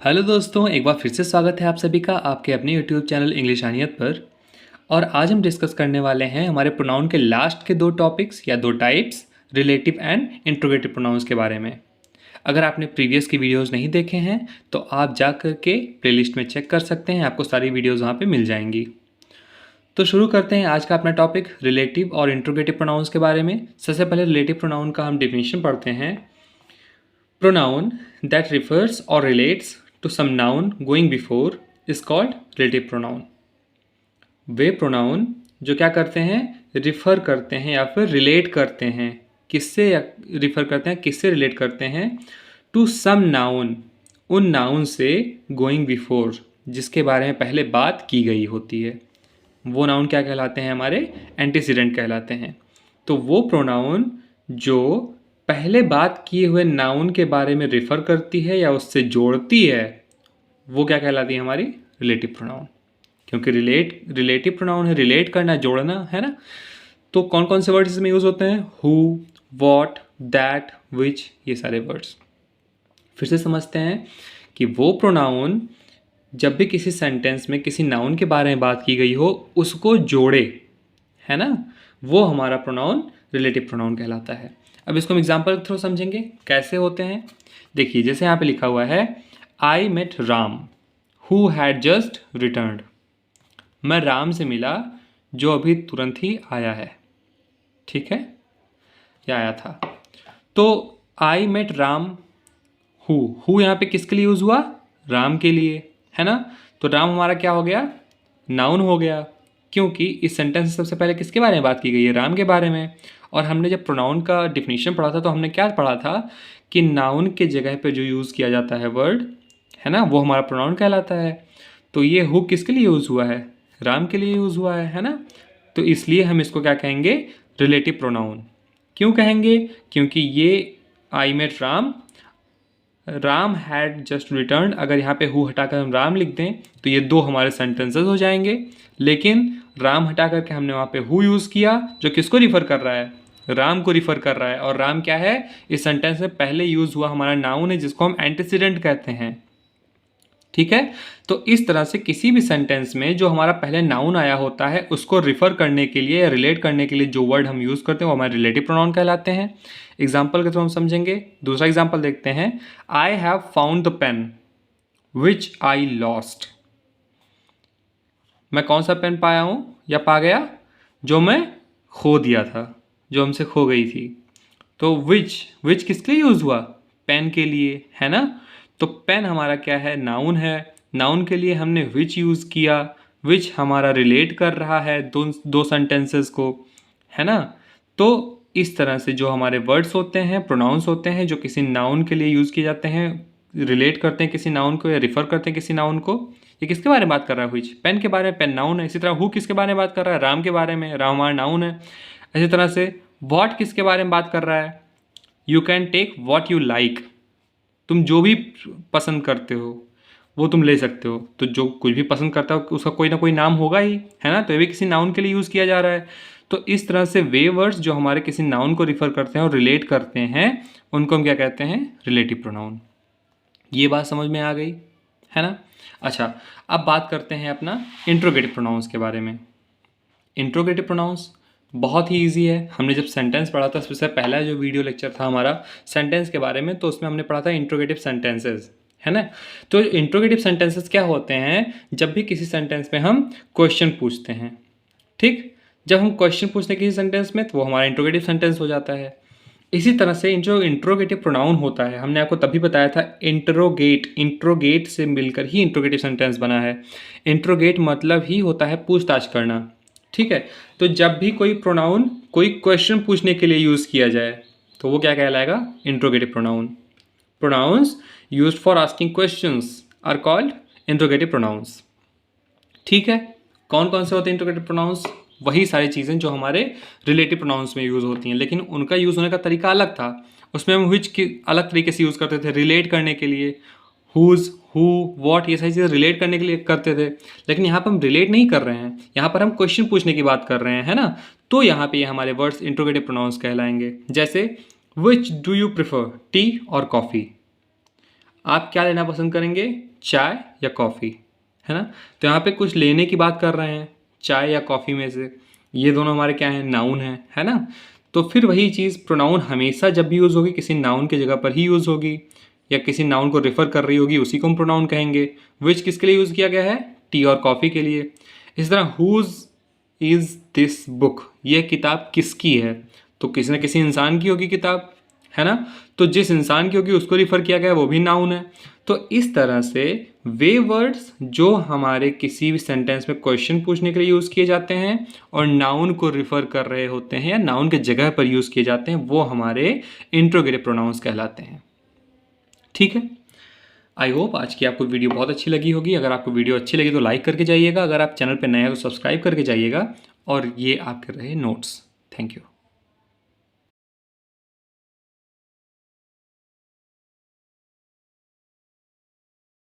Hello दोस्तों, एक बार फिर से स्वागत है आप सभी का आपके अपने यूट्यूब चैनल इंग्लिश आनियत पर। और आज हम डिस्कस करने वाले हैं हमारे प्रोनाउन के लास्ट के दो टॉपिक्स या दो types, relative and interrogative pronounce के बारे में। अगर आपने प्रीवियस की वीडियोस नहीं देखे हैं तो आप जा कर के प्लेलिस्ट में चेक कर सकते हैं, आपको सारी वीडियोज़ वहाँ पर मिल जाएंगी। तो शुरू करते हैं आज का अपना टॉपिक रिलेटिव और इंट्रोगेटिव प्रोनाउंस के बारे में। सबसे पहले रिलेटिव प्रोनाउन का हम डेफिनेशन पढ़ते हैं। Pronoun that refers or relates to some noun going before is called relative pronoun. Way pronoun जो क्या करते हैं, रिफ़र करते हैं या फिर रिलेट करते हैं। किससे रिफ़र करते हैं, किससे रिलेट करते हैं? टू सम नाउन, उन नाउन से गोइंग बिफोर, जिसके बारे में पहले बात की गई होती है। वो नाउन क्या कहलाते हैं? हमारे एंटीसीडेंट कहलाते हैं। तो वो प्रोनाउन जो पहले बात किए हुए नाउन के बारे में रिफ़र करती है या उससे जोड़ती है, वो क्या कहलाती है? हमारी रिलेटिव प्रोनाउन। क्योंकि रिलेटिव प्रोनाउन है रिलेट करना, जोड़ना, है ना। तो कौन कौन से वर्ड्स इसमें यूज़ होते हैं? हु, वॉट, दैट, विच, ये सारे वर्ड्स। फिर से समझते हैं कि वो प्रोनाउन जब भी किसी सेंटेंस में किसी नाउन के बारे में बात की गई हो उसको जोड़े, है ना, वो हमारा प्रोनाउन रिलेटिव प्रोनाउन कहलाता है। अब इसको हम एग्जाम्पल के थ्रू समझेंगे कैसे होते हैं। देखिए, जैसे यहाँ पे लिखा हुआ है, I met Ram who had just returned. मैं राम से मिला जो अभी तुरंत ही आया है। ठीक है, या आया था। तो आई मेट राम, हु यहाँ पे किसके लिए यूज़ हुआ? राम के लिए, है ना। तो राम हमारा क्या हो गया? नाउन हो गया, क्योंकि इस सेंटेंस में सबसे पहले किसके बारे में बात की गई है? राम के बारे में। और हमने जब प्रोनाउन का डिफिनीशन पढ़ा था तो हमने क्या पढ़ा था कि नाउन के जगह पे जो यूज़ किया जाता है वर्ड, है ना, वो हमारा प्रोनाउन कहलाता है। तो ये हु किसके लिए यूज़ हुआ है? राम के लिए यूज़ हुआ है ना। तो इसलिए हम इसको क्या कहेंगे? Relative pronoun. क्यों कहेंगे? क्योंकि ये I met Ram, Ram had just return, अगर यहाँ पे हु हटाकर हम राम लिख दें तो ये दो हमारे सेंटेंसेस हो जाएंगे। लेकिन राम हटा करके हमने वहाँ पे हु यूज़ किया, जो किसको रिफ़र कर रहा है? राम को रिफ़र कर रहा है। और राम क्या है? इस सेंटेंस में पहले यूज़ हुआ हमारा नाउन है, जिसको हम एंटीसीडेंट कहते हैं। ठीक है। तो इस तरह से किसी भी सेंटेंस में जो हमारा पहले नाउन आया होता है उसको रिफ़र करने के लिए या रिलेट करने के लिए जो वर्ड हम यूज़ करते हैं वो हमारे रिलेटिव प्रोनाउन कहलाते हैं। एग्जाम्पल के थ्रू हम समझेंगे। दूसरा एग्जाम्पल देखते हैं। I have found the pen which I lost. मैं कौन सा पेन पाया हूँ या पा गया? जो मैं खो दिया था, जो हमसे खो गई थी। तो विच किसके लिए यूज़ हुआ? पेन के लिए, है ना। तो पेन हमारा क्या है? नाउन है। नाउन के लिए हमने विच यूज़ किया। विच हमारा रिलेट कर रहा है दो सेंटेंसेस को, है ना। तो इस तरह से जो हमारे वर्ड्स होते हैं, प्रोनाउंस होते हैं, जो किसी नाउन के लिए यूज़ किए जाते हैं, रिलेट करते हैं किसी नाउन को या रिफ़र करते हैं किसी नाउन को। ये किसके बारे में बात कर रहा है? विच, पेन के बारे में, पेन नाउन है। इसी तरह हु किसके बारे में बात कर रहा है? राम के बारे में, राम हमारा नाउन है। इसी तरह से वॉट किसके बारे में बात कर रहा है? You can take what you like. तुम जो भी पसंद करते हो वो तुम ले सकते हो। तो जो कुछ भी पसंद करता हो उसका कोई ना कोई नाम होगा ही, है ना। तो ये भी किसी नाउन के लिए यूज़ किया जा रहा है। तो इस तरह से वे वर्ड्स जो हमारे किसी नाउन को रिफ़र करते हैं और रिलेट करते हैं, उनको हम क्या कहते हैं? Relative pronoun. ये बात समझ में आ गई, है ना। अच्छा, अब बात करते हैं अपना इंट्रोगेटिव प्रोनाउंस के बारे में। इंट्रोगेटिव प्रोनाउंस बहुत ही ईजी है। हमने जब सेंटेंस पढ़ा था, सबसे पहला जो वीडियो लेक्चर था हमारा सेंटेंस के बारे में, तो उसमें हमने पढ़ा था इंट्रोगेटिव सेंटेंसेस, है ना। तो इंट्रोगेटिव सेंटेंसेस क्या होते हैं? जब भी किसी सेंटेंस में हम क्वेश्चन पूछते हैं, ठीक, जब हम क्वेश्चन पूछते हैं किसी सेंटेंस में तो वो हमारा इंट्रोगेटिव सेंटेंस हो जाता है। इसी तरह से जो इंट्रोगेटिव प्रोनाउन होता है, हमने आपको तभी बताया था इंट्रोगेट से मिलकर ही इंट्रोगेटिव सेंटेंस बना है। इंट्रोगेट मतलब ही होता है पूछताछ करना, ठीक है। तो जब भी कोई प्रोनाउन कोई क्वेश्चन पूछने के लिए यूज़ किया जाए तो वो क्या कहलाएगा? Interrogative pronoun. Pronouns used for asking questions are called interrogative pronouns. ठीक है। कौन कौन से होते हैं इंट्रोगेटिव प्रोनाउंस? वही सारी चीज़ें जो हमारे रिलेटिव प्रोनाउंस में यूज़ होती हैं, लेकिन उनका यूज़ होने का तरीका अलग था। उसमें हम विच की अलग तरीके से यूज़ करते थे, रिलेट करने के लिए। हुज़, हु, वॉट, ये सारी चीज़ें रिलेट करने के लिए करते थे। लेकिन यहाँ पर हम रिलेट नहीं कर रहे हैं, यहाँ पर हम क्वेश्चन पूछने की बात कर रहे हैं, है ना। तो यहाँ पे हमारे वर्ड्स इंट्रोगेटिव प्रोनाउंस कहलाएंगे। जैसे which do you prefer, tea और कॉफ़ी? आप क्या लेना पसंद करेंगे? चाय या कॉफ़ी, है ना। तो यहाँ पे कुछ लेने की बात कर रहे हैं, चाय या कॉफ़ी में से, ये दोनों हमारे क्या हैं, नाउन हैं, है ना। तो फिर वही चीज़, प्रोनाउन हमेशा जब भी यूज़ होगी किसी नाउन की जगह पर ही यूज़ होगी, या किसी नाउन को रेफ़र कर रही होगी उसी को हम प्रोनाउन कहेंगे। विच किसके लिए यूज़ किया गया है, टी और कॉफ़ी के लिए। इस तरह हुज इज़ दिस बुक, यह किताब किसकी है, तो किसी न किसी इंसान की होगी किताब, है ना। तो जिस इंसान की होगी उसको रिफ़र किया गया वो भी नाउन है। तो इस तरह से वे वर्ड्स जो हमारे किसी भी सेंटेंस में क्वेश्चन पूछने के लिए यूज़ किए जाते हैं और नाउन को रिफ़र कर रहे होते हैं या नाउन के जगह पर यूज़ किए जाते हैं, वो हमारे इंट्रोगेटिव प्रोनाउंस कहलाते हैं। ठीक है, आई होप आज की आपको वीडियो बहुत अच्छी लगी होगी। अगर आपको वीडियो अच्छी लगी तो लाइक करके जाइएगा, अगर आप चैनल पर नए हैं तो सब्सक्राइब करके जाइएगा, और ये आपके रहे नोट्स। Thank you.